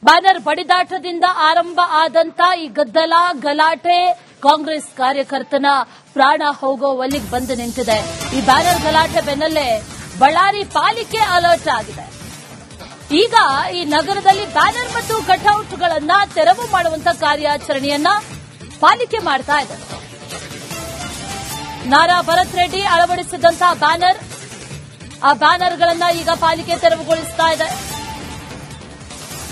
Banner ಬಡಿದಾಟದಿಂದ ಆರಂಭ ಆದಂತ ಈ ಗದ್ದಲ ಗಲಾಟೆ ಕಾಂಗ್ರೆಸ್ ಕಾರ್ಯಕರ್ತನ ಪ್ರಾಣ ಹೋಗುವಲ್ಲಿಗೆ ಬಂದು ನಿಂತಿದೆ. ಈ ಬ್ಯಾನರ್ ಗಲಾಟೆ ಬೆನ್ನಲ್ಲೇ ಬಳ್ಳಾರಿ ಪಾಲಿಕೆ ಅಲರ್ಟ್ ಆಗಿದೆ. ಈಗ ಈ ನಗರದಲ್ಲಿ ಬ್ಯಾನರ್ ಮತ್ತು ಕಟೌಟ್ಗಳನ್ನ ತೆರವು ಮಾಡುವಂತ ಕಾರ್ಯಾಚರಣೆಯನ್ನ ಪಾಲಿಕೆ ಮಾಡ್ತಾ ಇದೆ. ನಾರಾ ಭರತ್ ರೆಡ್ಡಿ ಅಳವಡಿಸಿದಂತಹ ಬ್ಯಾನರ್, ಆ ಬ್ಯಾನರ್ಗಳನ್ನ ಈಗ ಪಾಲಿಕೆ ತೆರವುಗೊಳಿಸ್ತಾ ಇದೆ.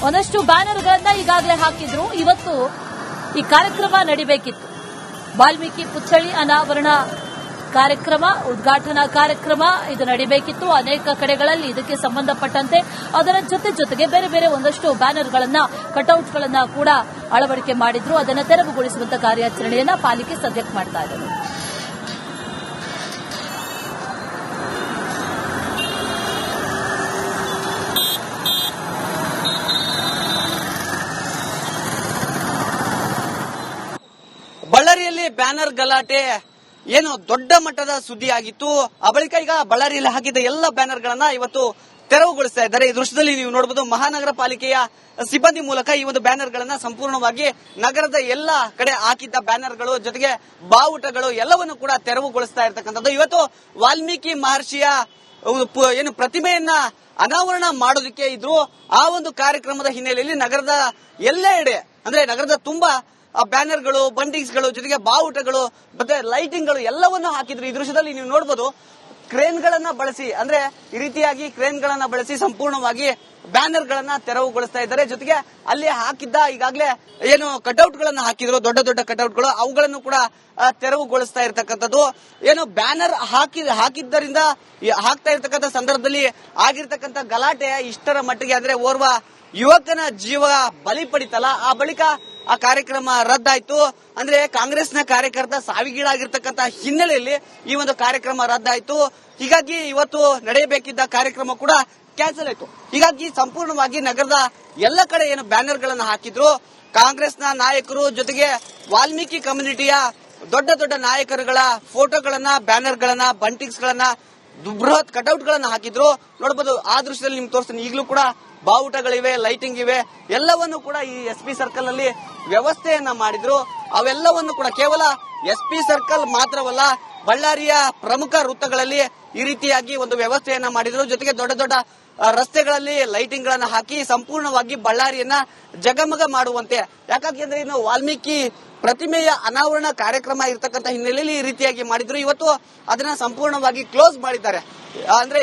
ಒಂದಷ್ಟು ಬ್ಯಾನರ್ಗಳನ್ನ ಈಗಾಗಲೇ ಹಾಕಿದ್ರು. ಇವತ್ತು ಈ ಕಾರ್ಯಕ್ರಮ ನಡೀಬೇಕಿತ್ತು. ವಾಲ್ಮೀಕಿ ಪುತ್ಥಳಿ ಅನಾವರಣ ಕಾರ್ಯಕ್ರಮ, ಉದ್ಘಾಟನಾ ಕಾರ್ಯಕ್ರಮ ಇದು ನಡೀಬೇಕಿತ್ತು. ಅನೇಕ ಕಡೆಗಳಲ್ಲಿ ಇದಕ್ಕೆ ಸಂಬಂಧಪಟ್ಟಂತೆ ಅದರ ಜೊತೆಗೆ ಬೇರೆ ಬೇರೆ ಒಂದಷ್ಟು ಬ್ಯಾನರ್ಗಳನ್ನ ಕಟೌಟ್ಗಳನ್ನ ಕೂಡ ಅಳವಡಿಕೆ ಮಾಡಿದ್ರು. ಅದನ್ನ ತೆರವುಗೊಳಿಸುವಂತ ಕಾರ್ಯಾಚರಣೆಯನ್ನ ಪಾಲಿಕೆ ಸದ್ಯಕ್ಕೆ ಮಾಡ್ತಾ ಇದೆ. ಬಳ್ಳಾರಿಯಲ್ಲಿ ಬ್ಯಾನರ್ ಗಲಾಟೆ ಏನು ದೊಡ್ಡ ಮಟ್ಟದ ಸುದ್ದಿ ಆಗಿತ್ತು. ಆ ಬಳಿಕ ಈಗ ಬಳ್ಳಾರಿಯಲ್ಲಿ ಹಾಕಿದ ಎಲ್ಲ ಬ್ಯಾನರ್ ಗಳನ್ನ ಇವತ್ತು ತೆರವುಗೊಳಿಸ್ತಾ ಇದ್ದಾರೆ. ಈ ದೃಶ್ಯದಲ್ಲಿ ನೀವು ನೋಡಬಹುದು, ಮಹಾನಗರ ಪಾಲಿಕೆಯ ಸಿಬ್ಬಂದಿ ಮೂಲಕ ಈ ಒಂದು ಬ್ಯಾನರ್ ಗಳನ್ನ ಸಂಪೂರ್ಣವಾಗಿ ನಗರದ ಎಲ್ಲ ಕಡೆ ಹಾಕಿದ್ದ ಬ್ಯಾನರ್ಗಳು ಜೊತೆಗೆ ಬಾವುಟಗಳು ಎಲ್ಲವನ್ನು ಕೂಡ ತೆರವುಗೊಳಿಸ್ತಾ ಇರ್ತಕ್ಕಂಥದ್ದು. ಇವತ್ತು ವಾಲ್ಮೀಕಿ ಮಹರ್ಷಿಯ ಏನು ಪ್ರತಿಮೆಯನ್ನ ಅನಾವರಣ ಮಾಡೋದಕ್ಕೆ ಇದ್ರು. ಆ ಒಂದು ಕಾರ್ಯಕ್ರಮದ ಹಿನ್ನೆಲೆಯಲ್ಲಿ ನಗರದ ಎಲ್ಲೆಡೆ ಅಂದ್ರೆ ನಗರದ ತುಂಬಾ ಬ್ಯಾನರ್ಗಳು, ಬಂಟಿಂಗ್ಸ್ಗಳು ಜೊತೆಗೆ ಬಾವುಟಗಳು ಮತ್ತೆ ಲೈಟಿಂಗ್ಗಳು ಎಲ್ಲವನ್ನೂ ಹಾಕಿದ್ರು. ಈ ದೃಶ್ಯದಲ್ಲಿ ನೀವು ನೋಡಬಹುದು, ಕ್ರೇನ್ ಗಳನ್ನ ಬಳಸಿ ಅಂದ್ರೆ ಈ ರೀತಿಯಾಗಿ ಕ್ರೇನ್ ಗಳನ್ನ ಬಳಸಿ ಸಂಪೂರ್ಣವಾಗಿ ಬ್ಯಾನರ್ ಗಳನ್ನ ತೆರವುಗೊಳಿಸ್ತಾ ಇದ್ದಾರೆ. ಜೊತೆಗೆ ಅಲ್ಲಿ ಹಾಕಿದ್ದ ಈಗಾಗಲೇ ಏನು ಕಟೌಟ್ ಗಳನ್ನ ಹಾಕಿದ್ರು, ದೊಡ್ಡ ದೊಡ್ಡ ಕಟೌಟ್ಗಳು, ಅವುಗಳನ್ನು ಕೂಡ ತೆರವುಗೊಳಿಸ್ತಾ ಇರತಕ್ಕಂಥದ್ದು. ಏನು ಬ್ಯಾನರ್ ಹಾಕಿದ್ದರಿಂದ ಹಾಕ್ತಾ ಇರ್ತಕ್ಕಂಥ ಸಂದರ್ಭದಲ್ಲಿ ಆಗಿರ್ತಕ್ಕಂಥ ಗಲಾಟೆ ಇಷ್ಟರ ಮಟ್ಟಿಗೆ ಅಂದ್ರೆ ಓರ್ವ ಯುವಕನ ಜೀವ ಬಲಿ ಪಡಿತಲ್ಲ, ಆ ಬಳಿಕ ಆ ಕಾರ್ಯಕ್ರಮ ರದ್ದಾಯ್ತು. ಅಂದ್ರೆ ಕಾಂಗ್ರೆಸ್ನ ಕಾರ್ಯಕರ್ತ ಸಾವಿಗೀಡಾಗಿರ್ತಕ್ಕಂಥ ಹಿನ್ನೆಲೆಯಲ್ಲಿ ಈ ಒಂದು ಕಾರ್ಯಕ್ರಮ ರದ್ದಾಯ್ತು. ಹೀಗಾಗಿ ಇವತ್ತು ನಡೆಯಬೇಕಿದ್ದ ಕಾರ್ಯಕ್ರಮ ಕೂಡ ಕ್ಯಾನ್ಸಲ್ ಆಯ್ತು. ಹೀಗಾಗಿ ಸಂಪೂರ್ಣವಾಗಿ ನಗರದ ಎಲ್ಲ ಕಡೆ ಏನು ಬ್ಯಾನರ್ ಗಳನ್ನ ಹಾಕಿದ್ರು, ಕಾಂಗ್ರೆಸ್ನ ನಾಯಕರು ಜೊತೆಗೆ ವಾಲ್ಮೀಕಿ ಕಮ್ಯುನಿಟಿಯ ದೊಡ್ಡ ದೊಡ್ಡ ನಾಯಕರುಗಳ ಫೋಟೋಗಳನ್ನ, ಬ್ಯಾನರ್ ಗಳನ್ನ, ಬಂಟಿಂಗ್ಸ್ ಗಳನ್ನ, ಬೃಹತ್ ಕಟೌಟ್ ಗಳನ್ನ ಹಾಕಿದ್ರು. ನೋಡಬಹುದು, ಆ ದೃಶ್ಯದಲ್ಲಿ ನಿಮ್ಗೆ ತೋರಿಸ್ತೀನಿ. ಈಗಲೂ ಕೂಡ ಬಾವುಟಗಳಿವೆ, ಲೈಟಿಂಗ್ ಇವೆ, ಎಲ್ಲವನ್ನು ಕೂಡ ಈ ಎಸ್ಪಿ ಸರ್ಕಲ್ ಅಲ್ಲಿ ವ್ಯವಸ್ಥೆಯನ್ನ ಮಾಡಿದ್ರು. ಅವೆಲ್ಲವನ್ನು ಕೂಡ ಕೇವಲ ಎಸ್ಪಿ ಸರ್ಕಲ್ ಮಾತ್ರವಲ್ಲ, ಬಳ್ಳಾರಿಯ ಪ್ರಮುಖ ವೃತ್ತಗಳಲ್ಲಿ ಈ ರೀತಿಯಾಗಿ ಒಂದು ವ್ಯವಸ್ಥೆಯನ್ನ ಮಾಡಿದ್ರು. ಜೊತೆಗೆ ದೊಡ್ಡ ದೊಡ್ಡ ರಸ್ತೆಗಳಲ್ಲಿ ಲೈಟಿಂಗ್ ಗಳನ್ನ ಹಾಕಿ ಸಂಪೂರ್ಣವಾಗಿ ಬಳ್ಳಾರಿಯನ್ನ ಜಗಮಗ ಮಾಡುವಂತೆ. ಯಾಕಾಗಿ ಅಂದ್ರೆ ಇನ್ನು ವಾಲ್ಮೀಕಿ ಪ್ರತಿಮೆಯ ಅನಾವರಣ ಕಾರ್ಯಕ್ರಮ ಇರತಕ್ಕಂಥ ಹಿನ್ನೆಲೆಯಲ್ಲಿ ಈ ರೀತಿಯಾಗಿ ಮಾಡಿದ್ರು. ಇವತ್ತು ಅದನ್ನ ಸಂಪೂರ್ಣವಾಗಿ ಕ್ಲೋಸ್ ಮಾಡಿದ್ದಾರೆ. ಅಂದ್ರೆ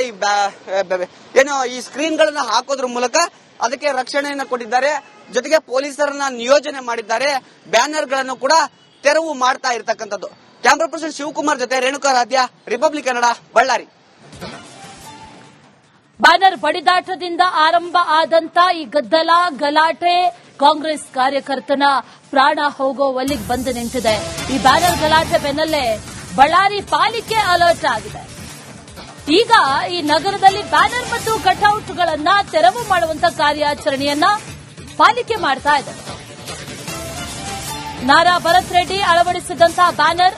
ಏನು ಈ ಸ್ಕ್ರೀನ್ ಗಳನ್ನ ಹಾಕೋದ್ರ ಮೂಲಕ ಅದಕ್ಕೆ ರಕ್ಷಣೆಯನ್ನ ಕೊಟ್ಟಿದ್ದಾರೆ. ಜೊತೆಗೆ ಪೊಲೀಸರನ್ನ ನಿಯೋಜನೆ ಮಾಡಿದ್ದಾರೆ. ಬ್ಯಾನರ್ ಗಳನ್ನು ಕೂಡ ತೆರವು ಮಾಡ್ತಾ ಇರತಕ್ಕಂಥದ್ದು. ಕ್ಯಾಮರಾ ಪರ್ಸನ್ ಶಿವಕುಮಾರ್ ಜೊತೆ ರೇಣುಕಾ ರಾಧ್ಯ, ರಿಪಬ್ಲಿಕ್ ಕನ್ನಡ, ಬಳ್ಳಾರಿ. ಬ್ಯಾನರ್ ಬಡಿದಾಟದಿಂದ ಆರಂಭ ಆದಂತ ಈ ಗದ್ದಲ ಗಲಾಟೆ ಕಾಂಗ್ರೆಸ್ ಕಾರ್ಯಕರ್ತನ ಪ್ರಾಣ ಹೋಗುವಲ್ಲಿಗೆ ಬಂದು ನಿಂತಿದೆ. ಈ ಬ್ಯಾನರ್ ಗಲಾಟೆ ಬೆನ್ನಲ್ಲೇ ಬಳ್ಳಾರಿ ಪಾಲಿಕೆ ಅಲರ್ಟ್ ಆಗಿದೆ. ಈಗ ಈ ನಗರದಲ್ಲಿ ಬ್ಯಾನರ್ ಮತ್ತು ಕಟೌಟ್ಗಳನ್ನ ತೆರವು ಮಾಡುವಂತ ಕಾರ್ಯಾಚರಣೆಯನ್ನ ಪಾಲಿಕೆ ಮಾಡ್ತಾ ಇದೆ. ನಾರಾ ಭರತ್ ರೆಡ್ಡಿ ಅಳವಡಿಸಿದಂತಹ ಬ್ಯಾನರ್,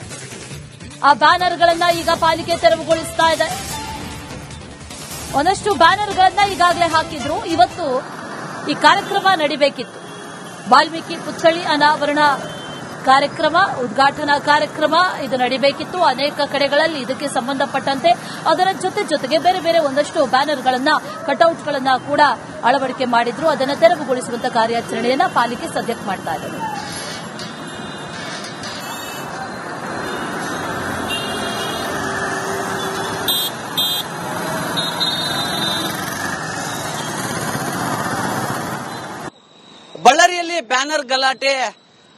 ಆ ಬ್ಯಾನರ್ಗಳನ್ನ ಈಗ ಪಾಲಿಕೆ ತೆರವುಗೊಳಿಸ್ತಾ ಇದೆ. ಒಂದಷ್ಟು ಬ್ಯಾನರ್ಗಳನ್ನ ಈಗಾಗಲೇ ಹಾಕಿದ್ರು. ಇವತ್ತು ಈ ಕಾರ್ಯಕ್ರಮ ನಡೀಬೇಕಿತ್ತು. ವಾಲ್ಮೀಕಿ ಪುತ್ಥಳಿ ಅನಾವರಣ ಕಾರ್ಯಕ್ರಮ, ಉದ್ಘಾಟನಾ ಕಾರ್ಯಕ್ರಮ ಇದು ನಡೀಬೇಕಿತ್ತು. ಅನೇಕ ಕಡೆಗಳಲ್ಲಿ ಇದಕ್ಕೆ ಸಂಬಂಧಪಟ್ಟಂತೆ ಅದರ ಜೊತೆಗೆ ಬೇರೆ ಬೇರೆ ಒಂದಷ್ಟು ಬ್ಯಾನರ್ಗಳನ್ನ ಕಟೌಟ್ಗಳನ್ನ ಕೂಡ ಅಳವಡಿಕೆ ಮಾಡಿದ್ರು. ಅದನ್ನ ತೆರವುಗೊಳಿಸುವಂತ ಕಾರ್ಯಾಚರಣೆಯನ್ನ ಪಾಲಿಕೆ ಸದ್ಯಕ್ಕೆ ಮಾಡ್ತಾ ಇದೆ. ಬಳ್ಳಾರಿಯಲ್ಲಿ ಬ್ಯಾನರ್ ಗಲಾಟೆ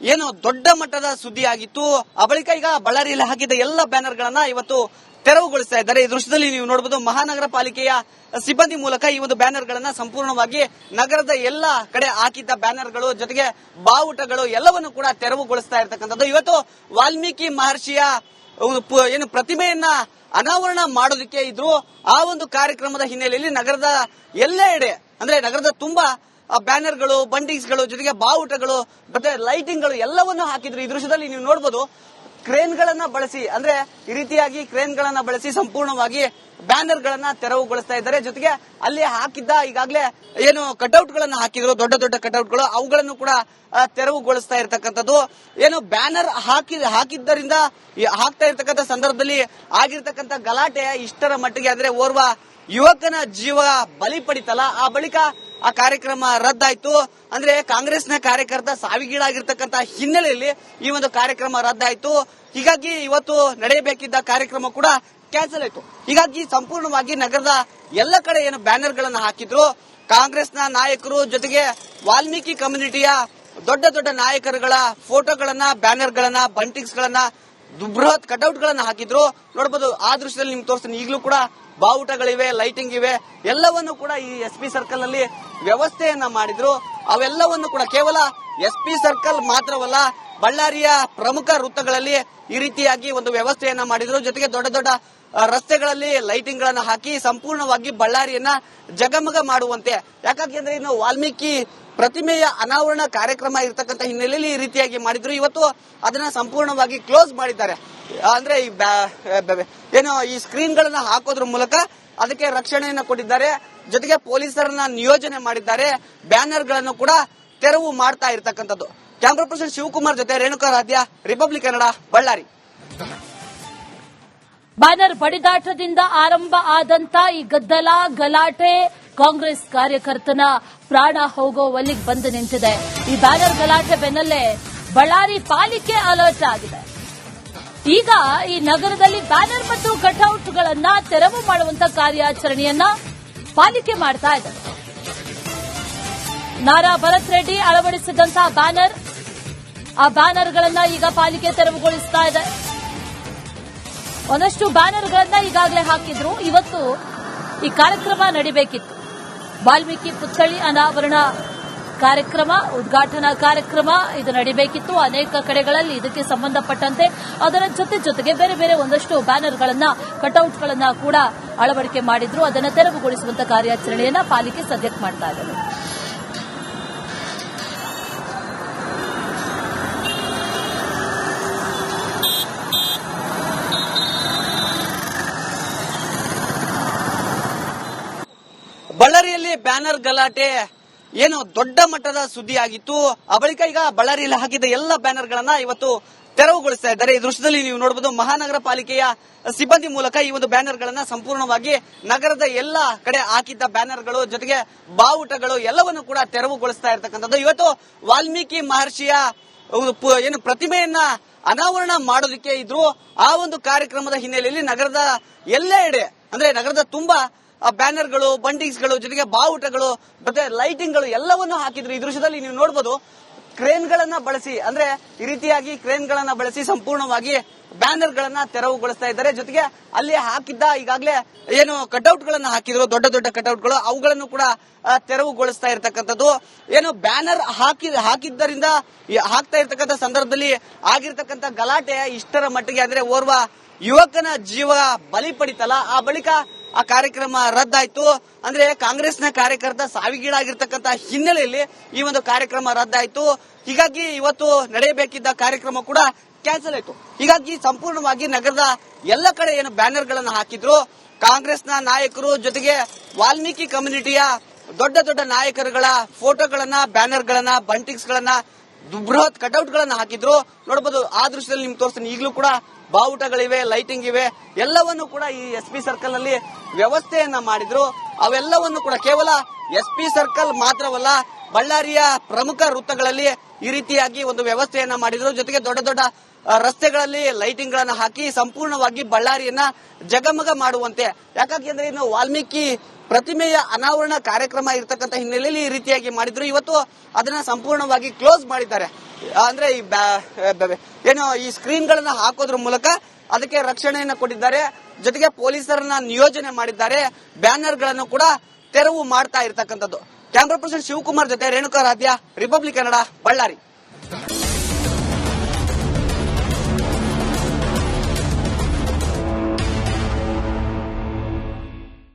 ಏನು ದೊಡ್ಡ ಮಟ್ಟದ ಸುದ್ದಿ ಆಗಿತ್ತು. ಆ ಬಳಿಕ ಈಗ ಬಳ್ಳಾರಿಯಲ್ಲಿ ಹಾಕಿದ ಎಲ್ಲ ಬ್ಯಾನರ್ ಗಳನ್ನ ಇವತ್ತು ತೆರವುಗೊಳಿಸ್ತಾ ಇದ್ದಾರೆ. ಈ ದೃಶ್ಯದಲ್ಲಿ ನೀವು ನೋಡಬಹುದು, ಮಹಾನಗರ ಪಾಲಿಕೆಯ ಸಿಬ್ಬಂದಿ ಮೂಲಕ ಈ ಒಂದು ಬ್ಯಾನರ್ ಗಳನ್ನ ಸಂಪೂರ್ಣವಾಗಿ ನಗರದ ಎಲ್ಲ ಕಡೆ ಹಾಕಿದ್ದ ಬ್ಯಾನರ್ಗಳು ಜೊತೆಗೆ ಬಾವುಟಗಳು ಎಲ್ಲವನ್ನು ಕೂಡ ತೆರವುಗೊಳಿಸ್ತಾ ಇರತಕ್ಕಂಥದ್ದು. ಇವತ್ತು ವಾಲ್ಮೀಕಿ ಮಹರ್ಷಿಯ ಏನು ಪ್ರತಿಮೆಯನ್ನ ಅನಾವರಣ ಮಾಡೋದಕ್ಕೆ ಇದ್ರು. ಆ ಒಂದು ಕಾರ್ಯಕ್ರಮದ ಹಿನ್ನೆಲೆಯಲ್ಲಿ ನಗರದ ಎಲ್ಲೆಡೆ ಅಂದ್ರೆ ನಗರದ ತುಂಬಾ ಬ್ಯಾನರ್ಗಳು, ಬಂಟಿಂಗ್ಸ್ಗಳು ಜೊತೆಗೆ ಬಾವುಟಗಳು ಮತ್ತೆ ಲೈಟಿಂಗ್ಗಳು ಎಲ್ಲವನ್ನು ಹಾಕಿದ್ರು. ಈ ದೃಶ್ಯದಲ್ಲಿ ನೀವು ನೋಡಬಹುದು, ಕ್ರೇನ್ ಗಳನ್ನ ಬಳಸಿ ಅಂದ್ರೆ ಈ ರೀತಿಯಾಗಿ ಕ್ರೇನ್ ಗಳನ್ನ ಬಳಸಿ ಸಂಪೂರ್ಣವಾಗಿ ಬ್ಯಾನರ್ ಗಳನ್ನ ತೆರವುಗೊಳಿಸ್ತಾ ಇದ್ದಾರೆ. ಜೊತೆಗೆ ಅಲ್ಲಿ ಹಾಕಿದ್ದ ಈಗಾಗಲೇ ಏನು ಕಟೌಟ್ ಗಳನ್ನ ಹಾಕಿದ್ರು, ದೊಡ್ಡ ದೊಡ್ಡ ಕಟೌಟ್ ಗಳು, ಅವುಗಳನ್ನು ಕೂಡ ತೆರವುಗೊಳಿಸ್ತಾ ಇರತಕ್ಕಂಥದ್ದು. ಏನು ಬ್ಯಾನರ್ ಹಾಕಿದ್ದರಿಂದ ಹಾಕ್ತಾ ಇರ್ತಕ್ಕಂಥ ಸಂದರ್ಭದಲ್ಲಿ ಆಗಿರ್ತಕ್ಕಂಥ ಗಲಾಟೆ ಇಷ್ಟರ ಮಟ್ಟಿಗೆ ಅಂದ್ರೆ ಓರ್ವ ಯುವಕನ ಜೀವ ಬಲಿ ಪಡಿತಲ್ಲ, ಆ ಬಳಿಕ ಆ ಕಾರ್ಯಕ್ರಮ ರದ್ದಾಯ್ತು. ಅಂದ್ರೆ ಕಾಂಗ್ರೆಸ್ನ ಕಾರ್ಯಕರ್ತ ಸಾವಿಗೀಡಾಗಿರ್ತಕ್ಕಂಥ ಹಿನ್ನೆಲೆಯಲ್ಲಿ ಈ ಒಂದು ಕಾರ್ಯಕ್ರಮ ರದ್ದಾಯ್ತು. ಹೀಗಾಗಿ ಇವತ್ತು ನಡೆಯಬೇಕಿದ್ದ ಕಾರ್ಯಕ್ರಮ ಕೂಡ ಕ್ಯಾನ್ಸಲ್ ಆಯ್ತು. ಹೀಗಾಗಿ ಸಂಪೂರ್ಣವಾಗಿ ನಗರದ ಎಲ್ಲ ಕಡೆ ಏನು ಬ್ಯಾನರ್ ಗಳನ್ನ ಹಾಕಿದ್ರು, ಕಾಂಗ್ರೆಸ್ನ ನಾಯಕರು ಜೊತೆಗೆ ವಾಲ್ಮೀಕಿ ಕಮ್ಯುನಿಟಿಯ ದೊಡ್ಡ ದೊಡ್ಡ ನಾಯಕರುಗಳ ಫೋಟೋಗಳನ್ನ, ಬ್ಯಾನರ್ ಗಳನ್ನ, ಬಂಟಿಂಗ್ಸ್ ಗಳನ್ನ, ಬೃಹತ್ ಕಟೌಟ್ ಗಳನ್ನ ಹಾಕಿದ್ರು. ನೋಡಬಹುದು ಆ ದೃಶ್ಯದಲ್ಲಿ ನಿಮ್ಗೆ ತೋರಿಸ್ತೀನಿ. ಈಗಲೂ ಕೂಡ ಬಾವುಟಗಳಿವೆ, ಲೈಟಿಂಗ್ ಇವೆ, ಎಲ್ಲವನ್ನು ಕೂಡ ಈ SP ಸರ್ಕಲ್ ನಲ್ಲಿ ವ್ಯವಸ್ಥೆಯನ್ನ ಮಾಡಿದ್ರು. ಅವೆಲ್ಲವನ್ನು ಕೂಡ ಕೇವಲ SP ಸರ್ಕಲ್ ಮಾತ್ರವಲ್ಲ, ಬಳ್ಳಾರಿಯ ಪ್ರಮುಖ ವೃತ್ತಗಳಲ್ಲಿ ಈ ರೀತಿಯಾಗಿ ಒಂದು ವ್ಯವಸ್ಥೆಯನ್ನ ಮಾಡಿದ್ರು. ಜೊತೆಗೆ ದೊಡ್ಡ ದೊಡ್ಡ ರಸ್ತೆಗಳಲ್ಲಿ ಲೈಟಿಂಗ್ ಗಳನ್ನ ಹಾಕಿ ಸಂಪೂರ್ಣವಾಗಿ ಬಳ್ಳಾರಿಯನ್ನ ಜಗಮಗ ಮಾಡುವಂತೆ. ಯಾಕಂದ್ರೆ ಇನ್ನು ವಾಲ್ಮೀಕಿ ಪ್ರತಿಮೆಯ ಅನಾವರಣ ಕಾರ್ಯಕ್ರಮ ಇರತಕ್ಕಂಥ ಹಿನ್ನೆಲೆಯಲ್ಲಿ ಈ ರೀತಿಯಾಗಿ ಮಾಡಿದ್ರು. ಇವತ್ತು ಅದನ್ನ ಸಂಪೂರ್ಣವಾಗಿ ಕ್ಲೋಸ್ ಮಾಡಿದ್ದಾರೆ. ಅಂದ್ರೆ ಏನು ಈ ಸ್ಕ್ರೀನ್ ಗಳನ್ನ ಹಾಕೋದ್ರ ಮೂಲಕ ಅದಕ್ಕೆ ರಕ್ಷಣೆಯನ್ನ ಕೊಟ್ಟಿದ್ದಾರೆ. ಜೊತೆಗೆ ಪೊಲೀಸರನ್ನ ನಿಯೋಜನೆ ಮಾಡಿದ್ದಾರೆ. ಬ್ಯಾನರ್ ಗಳನ್ನು ಕೂಡ ತೆರವು ಮಾಡ್ತಾ ಇರತಕ್ಕಂಥದ್ದು. ಕ್ಯಾಮರಾ ಪರ್ಸನ್ ಶಿವಕುಮಾರ್ ಜೊತೆ ರೇಣುಕಾ ರಾಧ್ಯ, ರಿಪಬ್ಲಿಕ್ ಕನ್ನಡ, ಬಳ್ಳಾರಿ. ಬ್ಯಾನರ್ ಬಡಿದಾಟದಿಂದ ಆರಂಭ ಆದಂತ ಈ ಗದ್ದಲ ಗಲಾಟೆ ಕಾಂಗ್ರೆಸ್ ಕಾರ್ಯಕರ್ತನ ಪ್ರಾಣ ಹೋಗುವಲ್ಲಿಗೆ ಬಂದು ನಿಂತಿದೆ. ಈ ಬ್ಯಾನರ್ ಗಲಾಟೆ ಬೆನ್ನಲ್ಲೇ ಬಳ್ಳಾರಿ ಪಾಲಿಕೆ ಅಲರ್ಟ್ ಆಗಿದೆ. ಈಗ ಈ ನಗರದಲ್ಲಿ ಬ್ಯಾನರ್ ಮತ್ತು ಕಟೌಟ್ಗಳನ್ನ ತೆರವು ಮಾಡುವಂತ ಕಾರ್ಯಾಚರಣೆಯನ್ನ ಪಾಲಿಕೆ ಮಾಡ್ತಾ ಇದೆ. ನಾರಾ ಭರತ್ ರೆಡ್ಡಿ ಅಳವಡಿಸಿದಂತಹ ಬ್ಯಾನರ್, ಆ ಬ್ಯಾನರ್ಗಳನ್ನ ಈಗ ಪಾಲಿಕೆ ತೆರವುಗೊಳಿಸ್ತಾ ಇದೆ. ಒಂದಷ್ಟು ಬ್ಯಾನರ್ಗಳನ್ನ ಈಗಾಗಲೇ ಹಾಕಿದ್ರು. ಇವತ್ತು ಈ ಕಾರ್ಯಕ್ರಮ ನಡೀಬೇಕಿತ್ತು. ವಾಲ್ಮೀಕಿ ಪುತ್ಥಳಿ ಅನಾವರಣ ಕಾರ್ಯಕ್ರಮ, ಉದ್ಘಾಟನಾ ಕಾರ್ಯಕ್ರಮ ಇದು ನಡೀಬೇಕಿತ್ತು. ಅನೇಕ ಕಡೆಗಳಲ್ಲಿ ಇದಕ್ಕೆ ಸಂಬಂಧಪಟ್ಟಂತೆ ಅದರ ಜೊತೆಗೆ ಬೇರೆ ಬೇರೆ ಒಂದಷ್ಟು ಬ್ಯಾನರ್ಗಳನ್ನ, ಕಟೌಟ್ಗಳನ್ನ ಕೂಡ ಅಳವಡಿಕೆ ಮಾಡಿದ್ರು. ಅದನ್ನು ತೆರವುಗೊಳಿಸುವಂತ ಕಾರ್ಯಾಚರಣೆಯನ್ನ ಪಾಲಿಕೆ ಸದ್ಯಕ್ಕೆ ಮಾಡ್ತಾ ಇದೆ. ಬಳ್ಳಾರಿಯಲ್ಲಿ ಬ್ಯಾನರ್ ಗಲಾಟೆ ಏನು ದೊಡ್ಡ ಮಟ್ಟದ ಸುದ್ದಿ ಆಗಿತ್ತು. ಆ ಬಳಿಕ ಈಗ ಬಳ್ಳಾರಿಯಲ್ಲಿ ಹಾಕಿದ ಎಲ್ಲ ಬ್ಯಾನರ್ ಗಳನ್ನ ಇವತ್ತು ತೆರವುಗೊಳಿಸ್ತಾ ಇದ್ದಾರೆ. ಈ ದೃಶ್ಯದಲ್ಲಿ ನೀವು ನೋಡಬಹುದು, ಮಹಾನಗರ ಪಾಲಿಕೆಯ ಸಿಬ್ಬಂದಿ ಮೂಲಕ ಈ ಒಂದು ಬ್ಯಾನರ್ ಗಳನ್ನ ಸಂಪೂರ್ಣವಾಗಿ ನಗರದ ಎಲ್ಲ ಕಡೆ ಹಾಕಿದ್ದ ಬ್ಯಾನರ್ಗಳು ಜೊತೆಗೆ ಬಾವುಟಗಳು ಎಲ್ಲವನ್ನು ಕೂಡ ತೆರವುಗೊಳಿಸ್ತಾ ಇರತಕ್ಕಂಥದ್ದು. ಇವತ್ತು ವಾಲ್ಮೀಕಿ ಮಹರ್ಷಿಯ ಏನು ಪ್ರತಿಮೆಯನ್ನ ಅನಾವರಣ ಮಾಡೋದಕ್ಕೆ ಇದ್ರು. ಆ ಒಂದು ಕಾರ್ಯಕ್ರಮದ ಹಿನ್ನೆಲೆಯಲ್ಲಿ ನಗರದ ಎಲ್ಲೆಡೆ ಅಂದ್ರೆ ನಗರದ ತುಂಬಾ ಬ್ಯಾನರ್ಗಳು, ಬಂಟಿಂಗ್ಸ್ಗಳು ಜೊತೆಗೆ ಬಾವುಟಗಳು ಮತ್ತೆ ಲೈಟಿಂಗ್ಗಳು ಎಲ್ಲವನ್ನು ಹಾಕಿದ್ರು. ಈ ದೃಶ್ಯದಲ್ಲಿ ನೀವು ನೋಡಬಹುದು, ಕ್ರೇನ್ ಗಳನ್ನ ಬಳಸಿ ಅಂದ್ರೆ ಈ ರೀತಿಯಾಗಿ ಕ್ರೇನ್ ಗಳನ್ನ ಬಳಸಿ ಸಂಪೂರ್ಣವಾಗಿ ಬ್ಯಾನರ್ ಗಳನ್ನ ತೆರವುಗೊಳಿಸ್ತಾ ಇದ್ದಾರೆ. ಜೊತೆಗೆ ಅಲ್ಲಿ ಹಾಕಿದ್ದ ಈಗಾಗಲೇ ಏನು ಕಟೌಟ್ ಗಳನ್ನ ಹಾಕಿದ್ರು, ದೊಡ್ಡ ದೊಡ್ಡ ಕಟೌಟ್ಗಳು, ಅವುಗಳನ್ನು ಕೂಡ ತೆರವುಗೊಳಿಸ್ತಾ ಇರತಕ್ಕಂಥದ್ದು. ಏನು ಬ್ಯಾನರ್ ಹಾಕಿದ್ದರಿಂದ ಹಾಕ್ತಾ ಇರ್ತಕ್ಕಂಥ ಸಂದರ್ಭದಲ್ಲಿ ಆಗಿರ್ತಕ್ಕಂಥ ಗಲಾಟೆ ಇಷ್ಟರ ಮಟ್ಟಿಗೆ ಅಂದ್ರೆ ಓರ್ವ ಯುವಕನ ಜೀವ ಬಲಿ ಪಡಿತಲ್ಲ, ಆ ಬಳಿಕ ಆ ಕಾರ್ಯಕ್ರಮ ರದ್ದಾಯ್ತು. ಅಂದ್ರೆ ಕಾಂಗ್ರೆಸ್ನ ಕಾರ್ಯಕರ್ತ ಸಾವಿಗೀಡಾಗಿರ್ತಕ್ಕಂಥ ಹಿನ್ನೆಲೆಯಲ್ಲಿ ಈ ಒಂದು ಕಾರ್ಯಕ್ರಮ ರದ್ದಾಯ್ತು. ಹೀಗಾಗಿ ಇವತ್ತು ನಡೆಯಬೇಕಿದ್ದ ಕಾರ್ಯಕ್ರಮ ಕೂಡ ಕ್ಯಾನ್ಸಲ್ ಆಯ್ತು. ಹೀಗಾಗಿ ಸಂಪೂರ್ಣವಾಗಿ ನಗರದ ಎಲ್ಲ ಕಡೆ ಏನು ಬ್ಯಾನರ್ ಗಳನ್ನ ಹಾಕಿದ್ರು, ಕಾಂಗ್ರೆಸ್ನ ನಾಯಕರು ಜೊತೆಗೆ ವಾಲ್ಮೀಕಿ ಕಮ್ಯುನಿಟಿಯ ದೊಡ್ಡ ದೊಡ್ಡ ನಾಯಕರುಗಳ ಫೋಟೋಗಳನ್ನ, ಬ್ಯಾನರ್ ಗಳನ್ನ, ಬಂಟಿಂಗ್ಸ್ ಗಳನ್ನ, ಬೃಹತ್ ಕಟೌಟ್ ಗಳನ್ನ ಹಾಕಿದ್ರು. ನೋಡಬಹುದು ಆ ದೃಶ್ಯದಲ್ಲಿ ನಿಮ್ಗೆ ತೋರಿಸ್ತೀನಿ. ಈಗಲೂ ಕೂಡ ಬಾವುಟಗಳಿವೆ, ಲೈಟಿಂಗ್ ಇವೆ, ಎಲ್ಲವನ್ನು ಕೂಡ ಈ SP ಸರ್ಕಲ್ ನಲ್ಲಿ ವ್ಯವಸ್ಥೆಯನ್ನ ಮಾಡಿದ್ರು. ಅವೆಲ್ಲವನ್ನು ಕೂಡ ಕೇವಲ SP ಸರ್ಕಲ್ ಮಾತ್ರವಲ್ಲ, ಬಳ್ಳಾರಿಯ ಪ್ರಮುಖ ವೃತ್ತಗಳಲ್ಲಿ ಈ ರೀತಿಯಾಗಿ ಒಂದು ವ್ಯವಸ್ಥೆಯನ್ನ ಮಾಡಿದ್ರು. ಜೊತೆಗೆ ದೊಡ್ಡ ದೊಡ್ಡ ರಸ್ತೆಗಳಲ್ಲಿ ಲೈಟಿಂಗ್ ಗಳನ್ನ ಹಾಕಿ ಸಂಪೂರ್ಣವಾಗಿ ಬಳ್ಳಾರಿಯನ್ನ ಜಗಮಗ ಮಾಡುವಂತೆ. ಯಾಕಂದ್ರೆ ಇನ್ನು ವಾಲ್ಮೀಕಿ ಪ್ರತಿಮೆಯ ಅನಾವರಣ ಕಾರ್ಯಕ್ರಮ ಇರತಕ್ಕಂಥ ಹಿನ್ನೆಲೆಯಲ್ಲಿ ಈ ರೀತಿಯಾಗಿ ಮಾಡಿದ್ರು. ಇವತ್ತು ಅದನ್ನ ಸಂಪೂರ್ಣವಾಗಿ ಕ್ಲೋಸ್ ಮಾಡಿದ್ದಾರೆ. ಅಂದ್ರೆ ಏನು ಈ ಸ್ಕ್ರೀನ್ ಗಳನ್ನ ಹಾಕೋದ್ರ ಮೂಲಕ ಅದಕ್ಕೆ ರಕ್ಷಣೆಯನ್ನ ಕೊಟ್ಟಿದ್ದಾರೆ. ಜೊತೆಗೆ ಪೊಲೀಸರನ್ನ ನಿಯೋಜನೆ ಮಾಡಿದ್ದಾರೆ. ಬ್ಯಾನರ್ ಗಳನ್ನು ಕೂಡ ತೆರವು ಮಾಡ್ತಾ ಇರತಕ್ಕಂಥದ್ದು. ಕ್ಯಾಮರಾ ಪರ್ಸನ್ ಶಿವಕುಮಾರ್ ಜೊತೆ ರೇಣುಕಾ ರಾಧ್ಯ, ರಿಪಬ್ಲಿಕ್ ಕನ್ನಡ, ಬಳ್ಳಾರಿ.